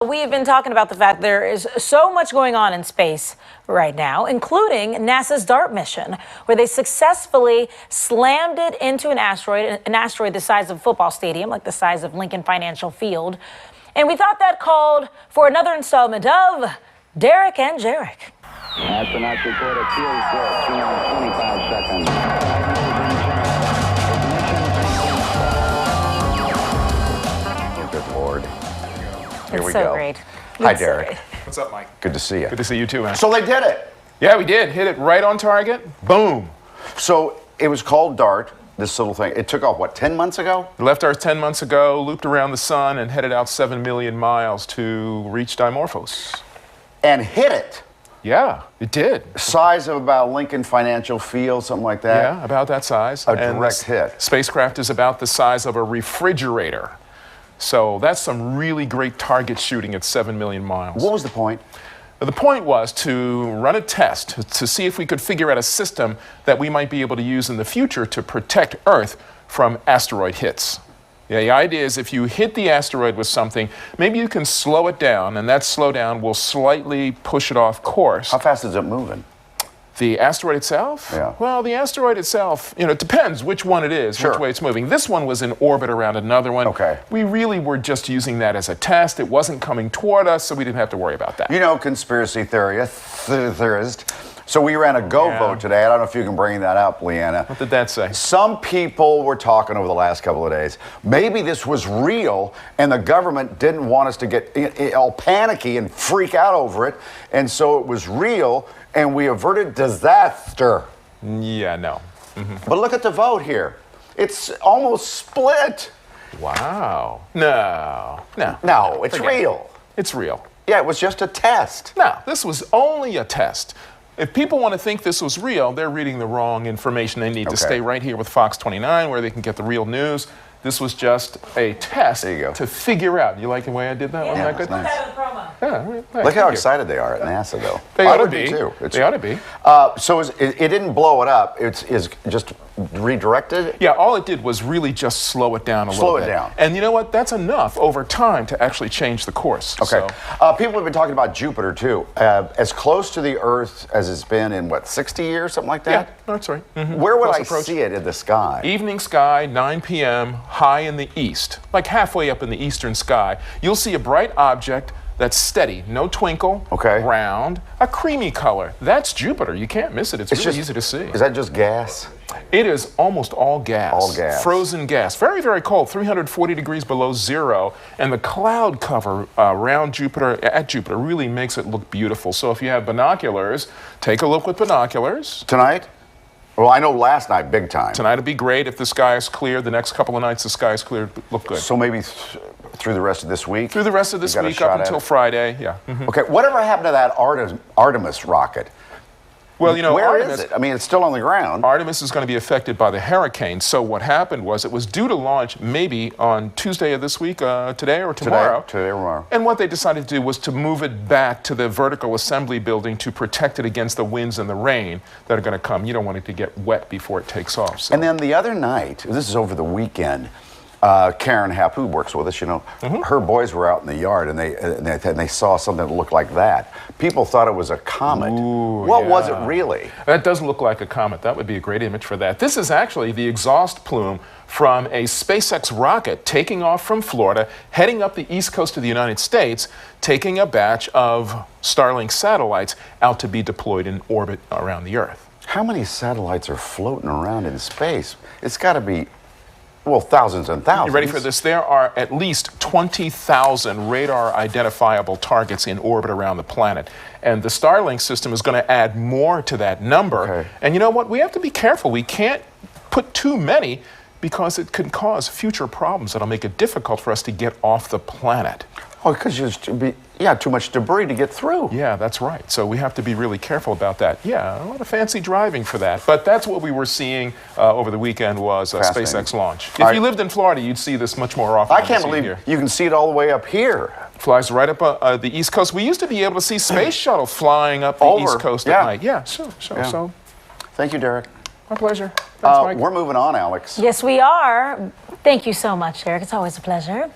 We have been talking about the fact there is so much going on in space right now, including NASA's DART mission, where they successfully slammed it into an asteroid the size of a football stadium, like the size of Lincoln Financial Field. And we thought that called for another installment of Derrick and Jarek. Astronauts report it feels good. 2 minutes, 25 seconds. Oh, good Lord. Here we go. Great. Hi, Derrick. What's up, Mike? Good to see you. Good to see you too, man. So they did it. Yeah, we did. Hit it right on target. Boom. So it was called DART, this little thing. It took off, what, 10 months ago? It left Earth 10 months ago, looped around the sun, and headed out 7 million miles to reach Dimorphos. And hit it. Yeah, it did. Size of about Lincoln Financial Field, something like that. Yeah, about that size. A direct hit. Spacecraft is about the size of a refrigerator. So that's some really great target shooting at 7 million miles. What was the point? The point was to run a test to see if we could figure out a system that we might be able to use in the future to protect Earth from asteroid hits. Yeah, the idea is if you hit the asteroid with something, maybe you can slow it down, and that slowdown will slightly push it off course. How fast is it moving? The asteroid itself? Yeah. Well, the asteroid itself, it depends which one it is, Sure. which way it's moving. This one was in orbit around another one. Okay. We really were just using that as a test. It wasn't coming toward us, so we didn't have to worry about that. You know, conspiracy theorist. So we ran a go vote today. I don't know if you can bring that up, Leanna. What did that say? Some people were talking over the last couple of days. Maybe this was real, and the government didn't want us to get all panicky and freak out over it, and so it was real, and we averted disaster. Yeah, no. But look at the vote here. It's almost split. Wow. No. No, it's Forget it. real. It's real. Yeah, it was just a test. No, this was only a test. If people want to think this was real, they're reading the wrong information. They need to stay right here with Fox 29 where they can get the real news. This was just a test to figure out. You like the way I did that one? Yeah, That good? nice. Yeah, Look how excited they are at NASA, though. They I ought to would be. too. They ought to be. So it didn't blow it up. It's just redirected? Yeah, all it did was really just slow it down a little bit. Slow it down. And you know what? That's enough over time to actually change the course. Okay. So. People have been talking about Jupiter, too. As close to the Earth as it's been in, what, 60 years, something like that? Yeah, that's right. Where would I see it in the sky? Evening sky, 9 p.m., high in the east, like halfway up in the eastern sky. You'll see a bright object that's steady, no twinkle, round, a creamy color. That's Jupiter. You can't miss it. It's really easy to see. Is that just gas? It is almost all gas. All gas. Frozen gas. Very, very cold, 340 degrees below zero. And the cloud cover around Jupiter, at Jupiter, really makes it look beautiful. So if you have binoculars, take a look with binoculars. Tonight? Well, I know last night, big time. Tonight would be great. If the sky is clear, the next couple of nights the sky is clear, look good. So maybe through the rest of this week? Through the rest of this week, up until Friday, yeah. Okay, whatever happened to that Artemis rocket? Well, where Artemis, is it? I mean, it's still on the ground. Artemis is going to be affected by the hurricane. So what happened was it was due to launch maybe on Tuesday of this week, today or tomorrow. Today or tomorrow. And what they decided to do was to move it back to the vertical assembly building to protect it against the winds and the rain that are going to come. You don't want it to get wet before it takes off. So. And then the other night, this is over the weekend, Karen Happ, who works with us, her boys were out in the yard and they saw something that looked like that. People thought it was a comet. Ooh, what was it really? That does look like a comet. That would be a great image for that. This is actually the exhaust plume from a SpaceX rocket taking off from Florida, heading up the east coast of the United States, taking a batch of Starlink satellites out to be deployed in orbit around the Earth. How many satellites are floating around in space? It's got to be, well, thousands and thousands. You ready for this? There are at least 20,000 radar identifiable targets in orbit around the planet. And the Starlink system is going to add more to that number. And you know what? We have to be careful. We can't put too many because it could cause future problems that'll make it difficult for us to get off the planet. Oh, because there's too much debris to get through. Yeah, that's right. So we have to be really careful about that. Yeah, a lot of fancy driving for that. But that's what we were seeing over the weekend was a SpaceX launch. If you lived in Florida, you'd see this much more often. I can't believe you can see it all the way up here. Flies right up the East Coast. We used to be able to see Space Shuttle flying up the East Coast at night. Yeah, so. Thank you, Derrick. My pleasure. Thanks, Mike. We're moving on, Alex. Yes, we are. Thank you so much, Derrick. It's always a pleasure.